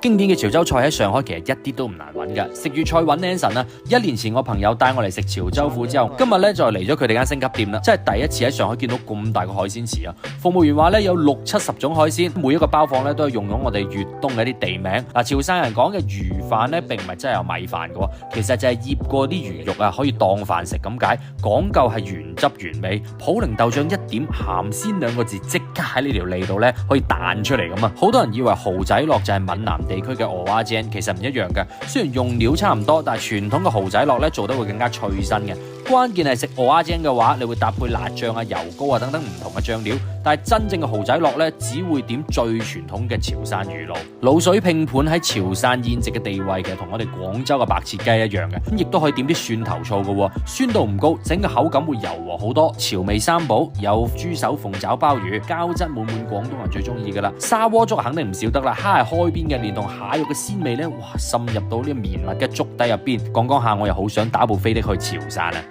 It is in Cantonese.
經典嘅潮州菜喺上海其實一啲都唔難揾㗎，食粵菜揾 Anson 啊！1年前我朋友帶我嚟食潮州府之後，今日咧就嚟咗佢哋間星級店啦，真係第一次喺上海見到咁大個海鮮池啊！服務員話咧有60-70種海鮮，每一個包房咧都係用咗我哋粵東嘅一啲地名。嗱，潮汕人講嘅魚飯咧並唔係真係有米飯㗎，其實就係醃過啲魚肉啊，可以當飯食咁解，講究係原汁原味。普寧豆醬一點鹹鮮2個字即刻喺呢條脷度咧可以彈出嚟咁啊！好多人以為蠔仔樂就係閩南地區嘅蚵仔煎，其實唔一樣嘅。雖然用料差唔多，但係傳統嘅蠔仔樂咧做得會更加脆身嘅。關鍵係食蚵仔煎嘅話，你會搭配辣醬啊、油膏啊等等唔同嘅醬料。但係真正嘅蠔仔樂咧，只會點最傳統嘅潮汕魚露。滷水拼盤喺潮汕宴席嘅地位其實同我哋廣州嘅白切雞一樣嘅，咁亦都可以點啲蒜頭醋嘅，酸度唔高，整個口感會柔和好多。潮味三寶有豬手鳳爪鮑魚，膠質滿滿，廣東人最中意噶啦。砂鍋粥肯定唔少得啦，蝦係開邊嘅，連同蟹肉嘅鮮味咧，哇滲入到呢個綿密嘅粥底入邊。講講下，我又好想打部飛的去潮汕啊！